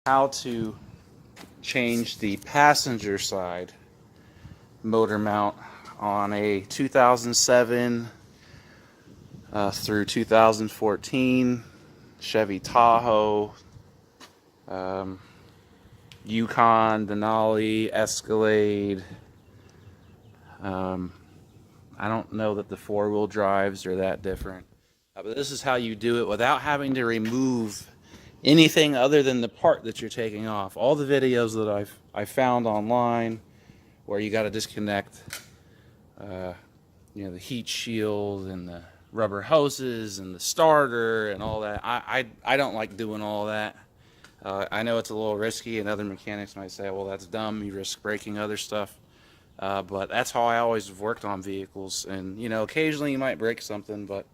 how to change the passenger side motor mount on a 2007 through 2014 Chevy Tahoe, Yukon, Denali, Escalade. I don't know that the four-wheel drives are that different, but this is how you do it without having to remove anything other than the part that you're taking off. All the videos that I found online where you got to disconnect, the heat shield and the rubber hoses and the starter and all that. I don't like doing all that. I know it's a little risky, and other mechanics might say, well, that's dumb, you risk breaking other stuff. But that's how I always have worked on vehicles. And, occasionally you might break something, but,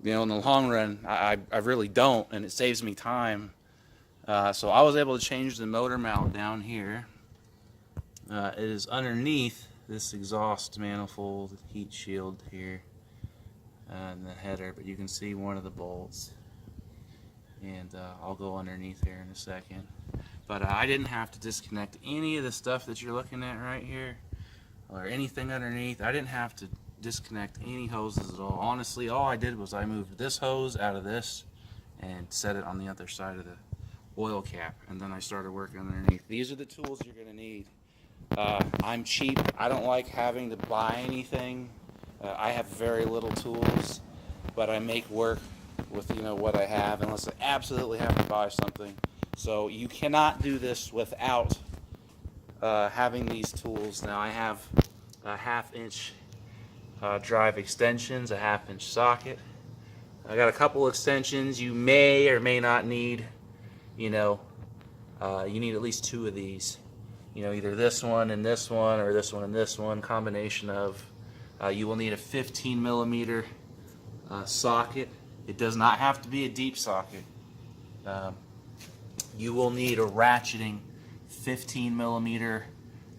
in the long run, I really don't, and it saves me time. So I was able to change the motor mount down here. It is underneath this exhaust manifold heat shield here and the header, but you can see one of the bolts. And I'll go underneath here in a second. But I didn't have to disconnect any of the stuff that you're looking at right here or anything underneath. I didn't have to disconnect any hoses at all. Honestly, all I did was I moved this hose out of this and set it on the other side of the oil cap, and then I started working underneath. These are the tools you're going to need. I'm cheap. I don't like having to buy anything. I have very little tools, but I make work with what I have, unless I absolutely have to buy something. So you cannot do this without having these tools. Now I have a 1/2-inch drive extensions, a 1/2-inch socket. I got a couple extensions you may or may not need. You need at least 2 of these. Either this one and this one, or this one and this one, combination of. You will need a 15mm socket. It does not have to be a deep socket. You will need a ratcheting 15mm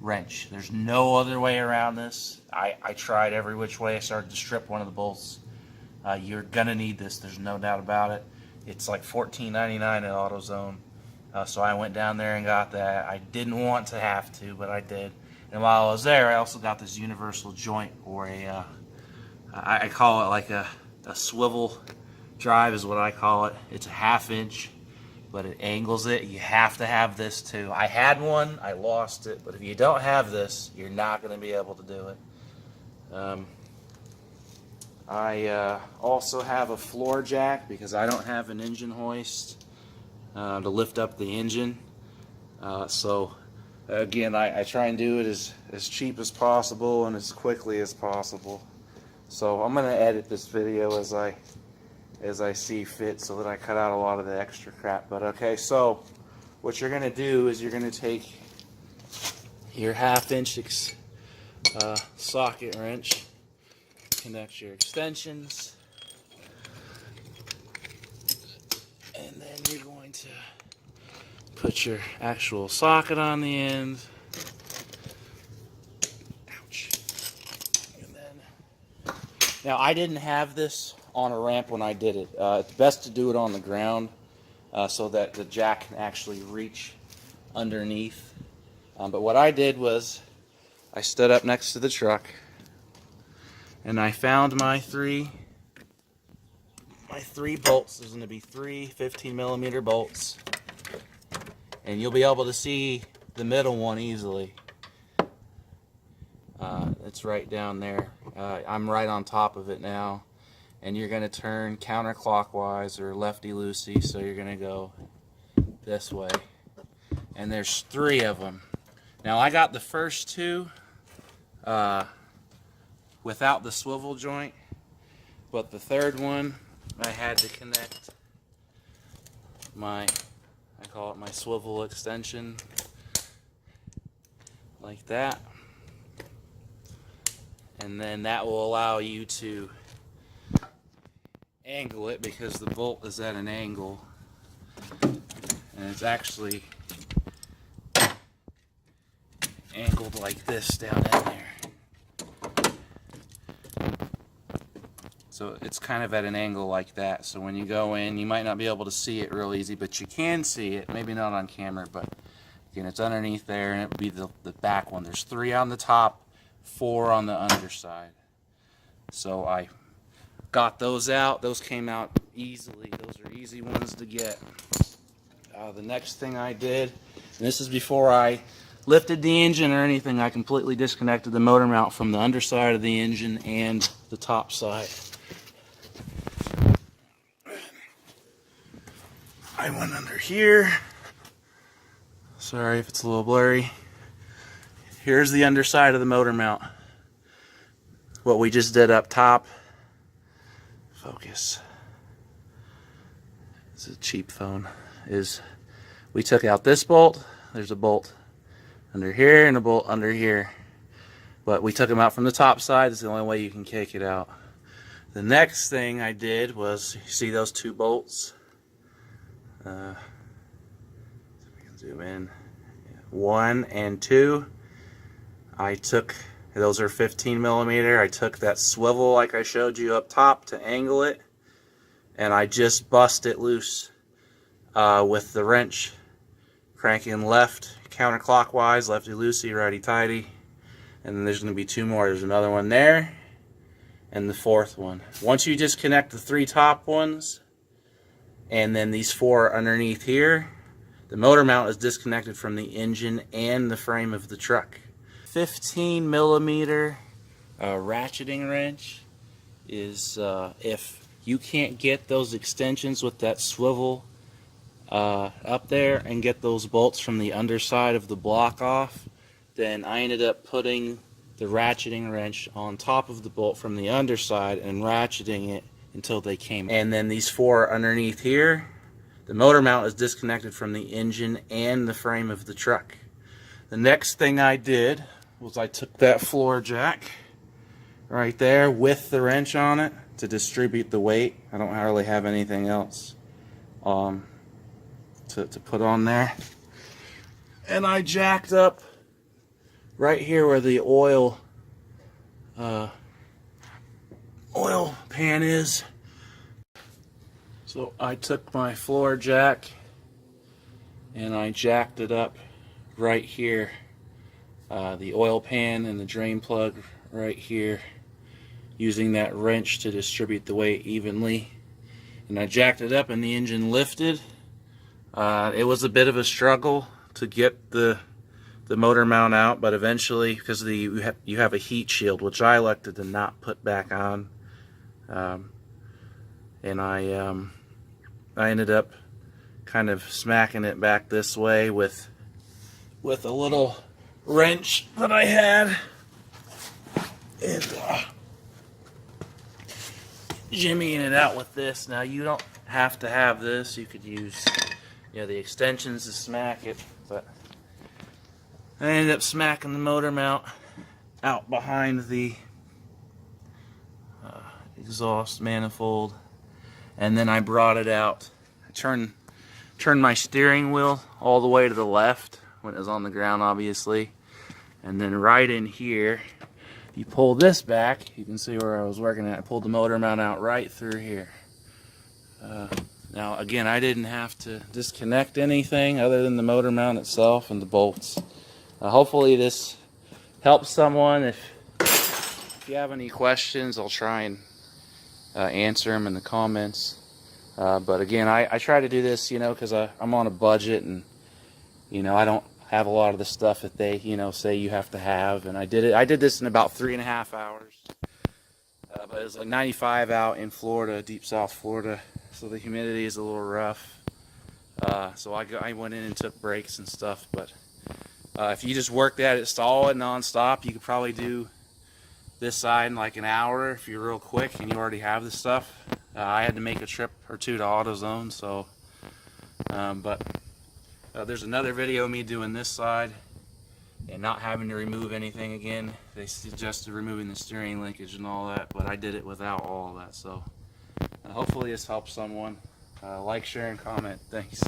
wrench. There's no other way around this. I tried every which way. I started to strip one of the bolts. You're gonna need this. There's no doubt about it. It's like $14.99 at AutoZone. So I went down there and got that. I didn't want to have to, but I did. And while I was there, I also got this universal joint, or I call it like a swivel drive is what I call it. It's a 1/2-inch, but it angles it. You have to have this too. I had one, I lost it, but if you don't have this, you're not going to be able to do it. I also have a floor jack because I don't have an engine hoist to lift up the engine. So again, I try and do it as cheap as possible and as quickly as possible. So I'm going to edit this video as I see fit, so that I cut out a lot of the extra crap. But okay, so what you're going to do is you're going to take your 1/2-inch socket wrench, connect your extensions, and then you're going to put your actual socket on the end. Ouch. And then, now I didn't have this on a ramp when I did it. It's best to do it on the ground so that the jack can actually reach underneath. But what I did was I stood up next to the truck and I found my three bolts. There's going to be 3 15mm bolts, and you'll be able to see the middle one easily. It's right down there. I'm right on top of it now. And you're going to turn counterclockwise or lefty-loosey, so you're going to go this way. And there's 3 of them. Now I got the first 2 without the swivel joint, but the third one I had to connect I call it my swivel extension, like that. And then that will allow you to angle it, because the bolt is at an angle, and it's actually angled like this down in there. So it's kind of at an angle like that. So when you go in, you might not be able to see it real easy, but you can see it. Maybe not on camera, but again, it's underneath there, and it would be the back one. There's 3 on the top, 4 on the underside. So I got those out. Those came out easily. Those are easy ones to get. The next thing I did, and this is before I lifted the engine or anything, I completely disconnected the motor mount from the underside of the engine and the top side. I went under here. Sorry if it's a little blurry. Here's the underside of the motor mount. What we just did up top. Focus. It's a cheap phone. Is we took out this bolt. There's a bolt under here and a bolt under here. But we took them out from the top side. It's the only way you can take it out. The next thing I did was, you see those 2 bolts? See if we can zoom in. 1 and 2. I took, those are 15 millimeter. I took that swivel like I showed you up top to angle it, and I just bust it loose with the wrench, cranking left counterclockwise, lefty loosey, righty tighty. And then there's going to be 2 more. There's another one there, and the 4th one. Once you disconnect the 3 top ones, and then these 4 underneath here, the motor mount is disconnected from the engine and the frame of the truck. 15 millimeter ratcheting wrench is if you can't get those extensions with that swivel up there and get those bolts from the underside of the block off, then I ended up putting the ratcheting wrench on top of the bolt from the underside and ratcheting it until they came. And then these 4 underneath here, the motor mount is disconnected from the engine and the frame of the truck. The next thing I did was I took that floor jack right there with the wrench on it to distribute the weight. I don't really have anything else to put on there. And I jacked up right here where the oil pan is. So I took my floor jack and I jacked it up right here. The oil pan and the drain plug right here, using that wrench to distribute the weight evenly. And I jacked it up and the engine lifted. It was a bit of a struggle to get the motor mount out, but eventually, because you have a heat shield, which I elected to not put back on, and I ended up kind of smacking it back this way with a little wrench that I had, and jimmying it out with this. Now you don't have to have this. You could use the extensions to smack it, but I ended up smacking the motor mount out behind the exhaust manifold, and then I brought it out. I turned my steering wheel all the way to the left when it was on the ground, obviously, and then right in here, you pull this back, you can see where I was working at. I pulled the motor mount out right through here. Now again, I didn't have to disconnect anything other than the motor mount itself and the bolts. Hopefully this helps someone. If you have any questions, I'll try and answer them in the comments. But again, I try to do this, because I'm on a budget, and I don't have a lot of the stuff that they say you have to have. And I did this in about 3.5 hours. But it was like 95 out in Florida, deep South Florida, so the humidity is a little rough. So I went in and took breaks and stuff. But if you just worked at it solid non-stop, you could probably do this side in like an hour if you're real quick and you already have the stuff. I had to make a trip or 2 to AutoZone, so but there's another video of me doing this side and not having to remove anything again. They suggested removing the steering linkage and all that, but I did it without all of that. So hopefully this helps someone. Like, share, and comment. Thanks.